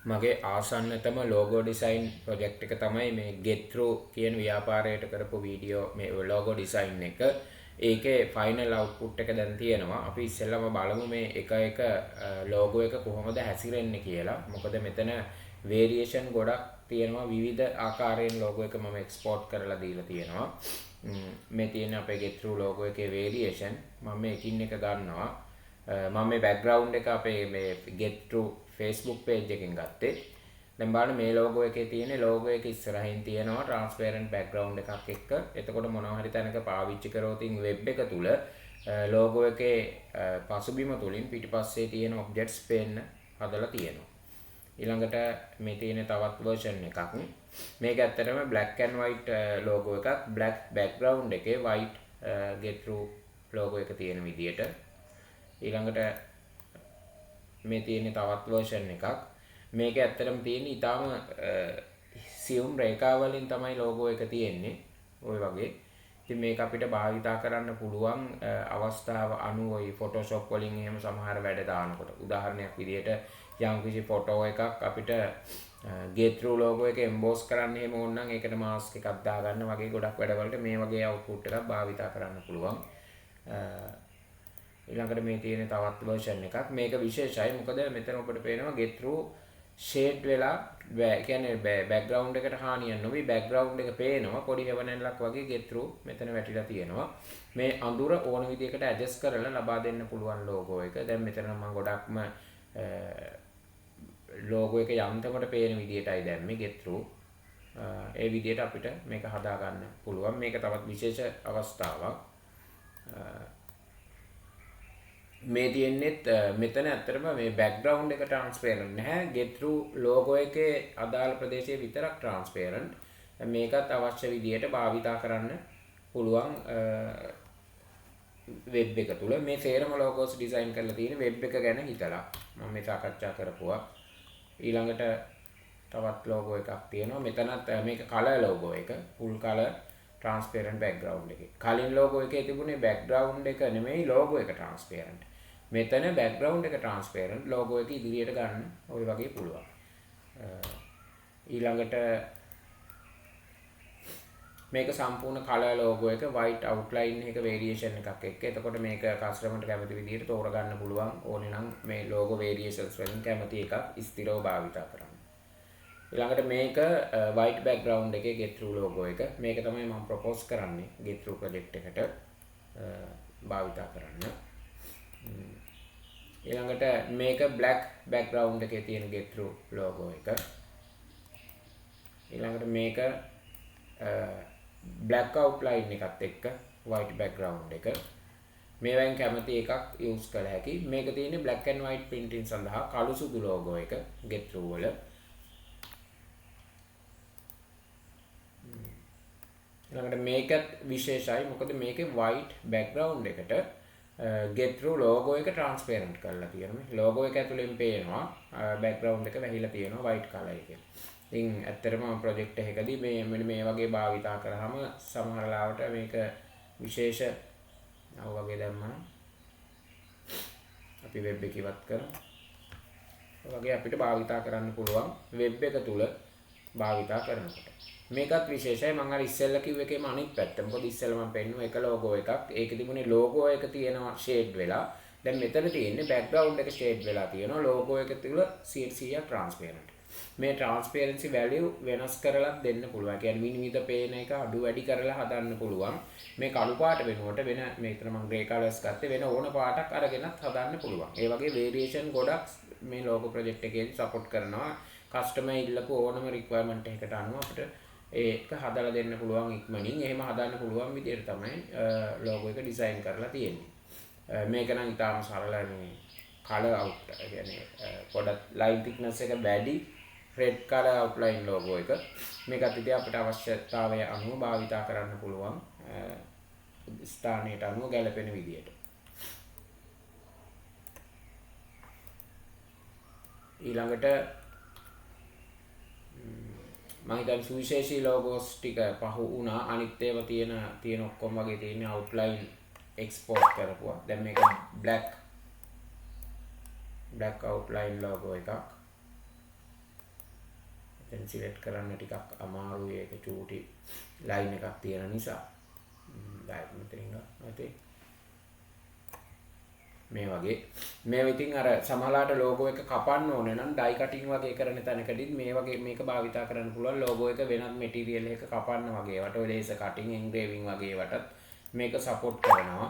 මගේ ආසන්නතම logo design project එක තමයි මේ get through කියන ව්‍යාපාරයට කරපු වීඩියෝ මේ ලෝගෝ ඩිසයින් එක. ඒකේ ෆයිනල් අවුට්පුට් එක දැන් තියෙනවා. අපි ඉස්සෙල්ලාම බලමු මේ එක ලෝගෝ එක කොහොමද හැසිරෙන්නේ කියලා. මොකද මෙතන වේරියේෂන් ගොඩක් තියෙනවා. විවිධ ආකාරයෙන් ලෝගෝ එක මම එක්ස්පෝර්ට් කරලා දීලා තියෙනවා. මේ තියෙන අපේ get through ලෝගෝ එකේ වේරියේෂන් මම මේ එකින් එක ගන්නවා. මම මේ බෑග්ග්‍රවුන්ඩ් එක අපේ මේ get through Facebook page එකෙන් ගත්තේ. දැන් බලන්න මේ logo එකේ තියෙන logo එක ඉස්සරහින් තියෙනවා transparent background එකක් එක්ක. එතකොට මොනවා හරි තැනක පාවිච්චි කරොත් web එක තුල logo එකේ පසුබිම තුලින් පිටිපස්සේ තියෙන objects පේන්න හදලා තියෙනවා. ඊළඟට මේ තියෙන තවත් version එකක්. මේක ඇත්තටම black and white logo එකක්. black background එකේ white get through logo එක තියෙන විදියට. ඊළඟට මේ තියෙන තවත් version එකක්. මේක ඇත්තටම තියෙන්නේ ඊටාම සියුම් රේඛා වලින් තමයි logo එක තියෙන්නේ. ওই වගේ. ඉතින් මේක අපිට භාවිතා කරන්න පුළුවන් අවස්ථාව අනුව ওই Photoshop වලින් එහෙම සමහර වැඩ දානකොට. උදාහරණයක් විදිහට යම්කිසි ෆොටෝ එකක් අපිට get through logo එක emboss කරන්න එහෙම ඕන නම් ඒකට mask එකක් දාගන්න වගේ ගොඩක් වැඩවලට මේ වගේ output එකක් භාවිතා කරන්න පුළුවන්. ඊළඟට මේ තියෙන තවත් version එකක්. මේක විශේෂයි. මොකද මෙතන ඔබට පේනවා get through shade වෙලා කියන්නේ background එකට හානියක් නොවි background එක පේනවා පොඩි හැවණැල්ලක් වගේ get through මෙතන වැටිලා තියෙනවා. මේ අඳුර ඕන විදිහකට adjust කරලා ලබා දෙන්න පුළුවන් logo එක. දැන් මෙතන මම ගොඩක්ම logo එක යන්තමට පේන විදිහටයි දැම්මේ get through. ඒ විදිහට අපිට මේක හදා ගන්න පුළුවන්. මේක තවත් විශේෂ අවස්ථාවක්. මේ තියෙන්නේත් මෙතන ඇත්තටම මේ බෑග්ග්‍රවුන්ඩ් එක ට්‍රාන්ස්පරන්ට් නැහැ. get through logo එකේ අදාළ ප්‍රදේශයේ විතරක් ට්‍රාන්ස්පරන්ට්. මේකත් අවශ්‍ය විදිහට භාවිතා කරන්න පුළුවන් වෙබ් එක තුල. මේ සේරම logos ඩිසයින් කරලා තියෙන වෙබ් එක ගැන හිතලා මම මේ සාකච්ඡා කරපුවා. ඊළඟට තවත් logo එකක් තියෙනවා. මෙතනත් මේක color logo එක. full color transparent background එකේ. කලින් logo එකේ තිබුණේ background එක නෙමෙයි logo එක transparent. මෙතන background එක transparent, logo එක ඉදිරියට ගන්න ওই වගේ පුළුවන්. ඊළඟට මේක සම්පූර්ණ color logo එක white outline එක variation එකක් එක්ක. එතකොට මේක customer ට කැමති විදිහට තෝරගන්න පුළුවන්. ඕනේ නම් මේ logo variations වලින් කැමති එකක් ස්ථිරව භාවිතා කරන්න. ඊළඟට මේක white background එකේ get through logo එක. මේක තමයි මම propose කරන්නේ get through project එකට භාවිතා කරන්න. ඊළඟට මේක black background එකේ තියෙන get through logo එක. ඊළඟට මේක black outline එකත් එක්ක white background එක. මේවෙන් කැමති එකක් use කළ හැකි. මේක තියෙන්නේ black and white printing සඳහා කළු සුදු logo එක get through වල. ඊළඟට මේකත් විශේෂයි. මොකද මේකේ white background එකට get through logo එක transparent කරලා තියෙනවා. logo එක ඇතුලෙන් පේනවා background එක වැහිලා තියෙනවා white color එකෙන්. ඉතින් ඇත්තටම project එකකදී මෙන්න මේ වගේ භාවිතා කරාම සමහර ලාවට මේක විශේෂ වගේ දැම්මම අපි web එක ඉවත් කරමු. වගේ අපිට භාවිතා කරන්න පුළුවන් web එක තුල භාවිතා කරනකොට. මේකත් විශේෂයි. මම අර ඉස්සෙල්ලා කිව්ව එකේම අනිත් පැත්ත. මොකද ඉස්සෙල්ලා මම පෙන්නුවා එක logo එකක්. ඒකේ තිබුණේ logo එක තියෙනවා shade වෙලා. දැන් මෙතන තියෙන්නේ background එක shade වෙලා තියෙනවා. logo එක තුල 100% transparent. මේ transparency value වෙනස් කරලා දෙන්න පුළුවන්. ඒ කියන්නේ විනිවිද පේන එක අඩු වැඩි කරලා හදන්න පුළුවන්. මේ කළු පාට වෙනුවට වෙන මේතර මම grey colors ගත්තේ වෙන ඕන පාටක් අරගෙනත් හදන්න පුළුවන්. ඒ වගේ variation ගොඩක් මේ logo project එකේදී support කරනවා. customer ඉල්ලපු ඕනම requirement එකකට අනුව අපිට ඒක හදලා දෙන්න පුළුවන් ඉක්මනින්. එහෙම හදන්න පුළුවන් විදිහට තමයි logo එක design කරලා තියෙන්නේ. මේක නම් ඉතාම සරලයි. මේ color out කියන්නේ පොඩක් line thickness එක වැඩි red color outline logo එක. මේකත් ඉතින් අපිට අවශ්‍යතාවය අනුව භාවිතා කරන්න පුළුවන් ස්ථානයට අනුව ගැලපෙන විදිහට. ඊළඟට මම හිතන්නේ සුවිශේෂී logos ටික පහු වුණා. අනිත් ඒවා තියෙන ඔක්කොම වගේ තියෙන outline export කරපුවා. දැන් මේක black outline logo එකක්. දැන් සිලෙක්ට් කරන්න ටිකක් අමාරුයි ඒක චූටි ලයින් එකක් තියෙන නිසා. මෙතනින් ගන්න මේ වගේ මේ ඉතින් අර සමහරලාට ලෝගෝ එක කපන්න ඕනේ නම් ඩයි කටින් වගේ කරන තැනකදී මේ වගේ මේක භාවිතා කරන්න පුළුවන් ලෝගෝ එක වෙනත් මැටීරියල් එකක කපන්න වගේ වට ඔය ලේසර් කටින් එන්ග්‍රේවින් වගේ වටත් මේක සපෝට් කරනවා.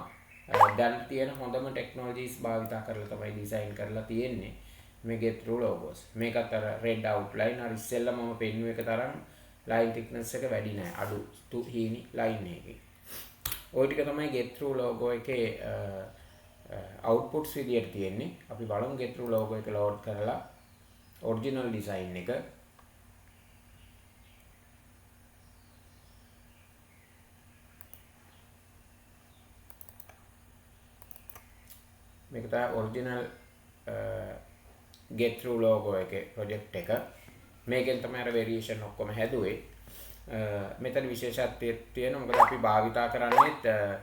දැන් තියෙන හොඳම ටෙක්නොලොජිස් භාවිතා කරලා තමයි ඩිසයින් කරලා තියෙන්නේ මේ get through logos. මේකත් අර red outline අර ඉස්සෙල්ලා මම පෙන්නුව එක තරම් line thickness එක වැඩි නෑ අඩු තුහීනි line එකේ. ওই ටික තමයි get through logo එකේ outputs විදියට තියෙන්නේ. අපි බලමු get through logo එක load කරලා original design එක. මේක තමයි original get through logo එකේ project එක. මේකෙන් තමයි අර variation ඔක්කොම හැදුවේ. මෙතන විශේෂත්වයක් තියෙනවා. මොකද අපි භාවිතා කරන්නේ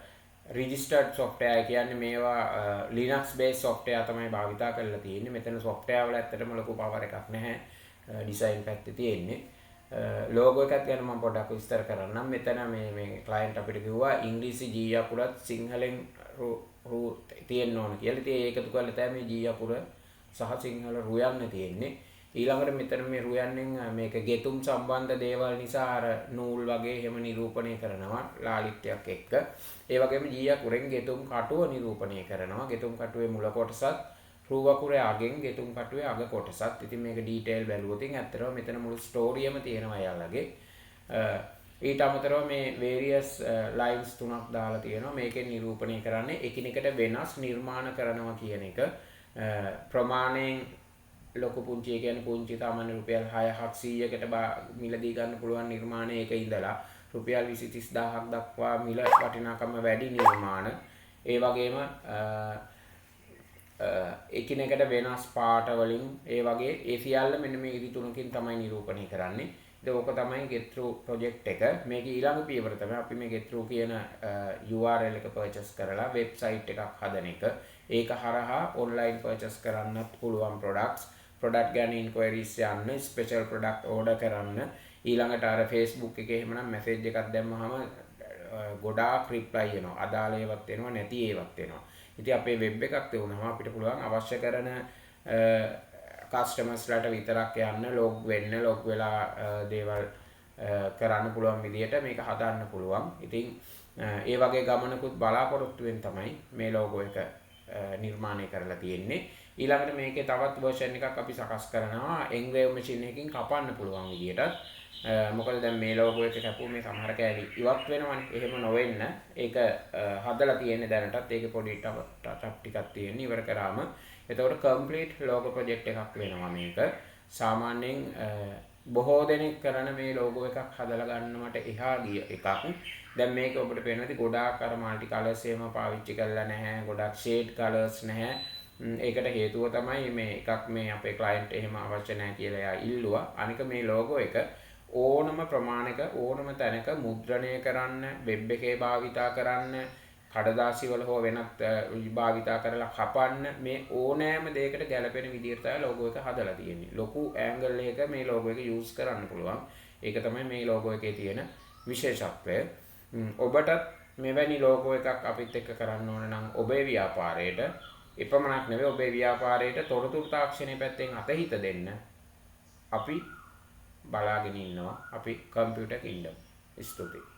registered software කියන්නේ මේවා Linux based software තමයි භාවිතා කරලා තියෙන්නේ. මෙතන software වල ඇත්තටම ලොකු power එකක් නැහැ. design පැත්තේ තියෙන්නේ. logo එකත් ගැන මම පොඩ්ඩක් විස්තර කරන්නම්. මෙතන මේ client අපිට කිව්වා ඉංග්‍රීසි G අකුරත් සිංහලෙන් තියෙන්න ඕන කියලා. ඉතින් ඒක එකතු කරලා තමයි මේ G අකුර සහ සිංහල රු යන්න තියෙන්නේ. ඊළඟට මෙතන මේ රු යන්නෙන් මේක ගෙතුම් සම්බන්ධ දේවල් නිසා අර නූල් වගේ එහෙම නිරූපණය කරනවා ලාලිත්‍යයක් එක්ක. ඒ වගේම G අකුරෙන් ගෙතුම් කටුව නිරූපණය කරනවා. ගෙතුම් කටුවේ මුල කොටසත් රු අකුරේ අගෙන් ගෙතුම් කටුවේ අග කොටසත්. ඉතින් මේක ඩීටේල් බැලුවොත් ඇත්තටම මෙතන මුළු ස්ටෝරියම තියෙනවා යාළගේ. ඊට අමතරව මේ various lines තුනක් දාලා තියෙනවා. මේකෙන් නිරූපණය කරන්නේ එකිනෙකට වෙනස් නිර්මාණ කරනවා කියන එක. ප්‍රමාණයෙන් ලොකු පුංචි කියන්නේ පුංචි සාමාන්‍ය රුපියල් 6-700කට මිලදී ගන්න පුළුවන් නිර්මාණයක ඉඳලා රුපියල් 20-30000ක් දක්වා මිල වටිනාකම වැඩි නිර්මාණ. ඒ වගේම එකිනෙකට වෙනස් පාට වලින් ඒ වගේ ඒ සියල්ල මෙන්න මේ ඉරි තුනකින් තමයි නිරූපණය කරන්නේ. ඒක ඕක තමයි get through project එක. මේක ඊළඟ පියවර තමයි අපි මේ get through කියන URL එක purchase කරලා website එකක් හදන එක. ඒක හරහා online purchase කරන්නත් පුළුවන් product ගැන inquiries යන්න, special product order කරන්න. ඊළඟට අර Facebook එකේ එහෙමනම් message එකක් දැම්මහම ගොඩාක් reply එනවා. අදාළ ඒවත් එනවා, නැති ඒවත් එනවා. ඉතින් අපේ web එකක් තියුණාම අපිට පුළුවන් අවශ්‍ය කරන customers ලාට විතරක් යන්න log වෙන්න, log වෙලා දේවල් කරන්න පුළුවන් විදියට මේක හදන්න පුළුවන්. ඉතින් ඒ වගේ ගමනකුත් බලාපොරොත්තුෙන් තමයි මේ logo එක නිර්මාණය කරලා තියෙන්නේ. ඊළඟට මේකේ තවත් version එකක් අපි සකස් කරනවා engrave machine එකකින් කපන්න පුළුවන් විදියටත්. මොකද දැන් මේ logo එක කැපුව මේ සමහර කෑලි ඉවත් වෙනවනේ. එහෙම නොවෙන්න ඒක හදලා තියෙන්නේ දැනටත්. ඒකේ පොඩි ටච් ටිකක් තියෙන ඉවර කරාම එතකොට complete logo project එකක් වෙනවා මේක. සාමාන්‍යයෙන් බොහෝ දෙනෙක් කරන මේ logo එකක් හදලා ගන්නවට එහා ගිය එකක්. දැන් මේක ඔබට පේනවාද ගොඩාක් අර multi colors එහෙම පාවිච්චි කරලා නැහැ. ගොඩාක් shade colors නැහැ. ඒකට හේතුව තමයි මේ එකක් මේ අපේ client එහෙම අවශ්‍ය නැහැ කියලා එයා ඉල්ලුවා. අනික මේ logo එක ඕනම ප්‍රමාණයක ඕනම තැනක මුද්‍රණය කරන්න, වෙබ් එකේ භාවිතා කරන්න, කඩදාසි වල හෝ වෙනත් භාවිතා කරලා කපන්න මේ ඕනෑම දෙයකට ගැලපෙන විදිහට තමයි logo එක හදලා තියෙන්නේ. ලොකු angle එකක මේ logo එක use කරන්න පුළුවන්. ඒක තමයි මේ logo එකේ තියෙන විශේෂත්වය. ඔබටත් මෙවැනි logo එකක් අපිත් එක්ක කරන්න ඕන නම් ඔබේ ව්‍යාපාරයට එපමණක් නෙවෙයි ඔබේ ව්‍යාපාරයට තොරතුරු තාක්ෂණය පැත්තෙන් අතහිත දෙන්න අපි බලාගෙන ඉන්නවා. අපි Computer Kingdom. ස්තුතියි.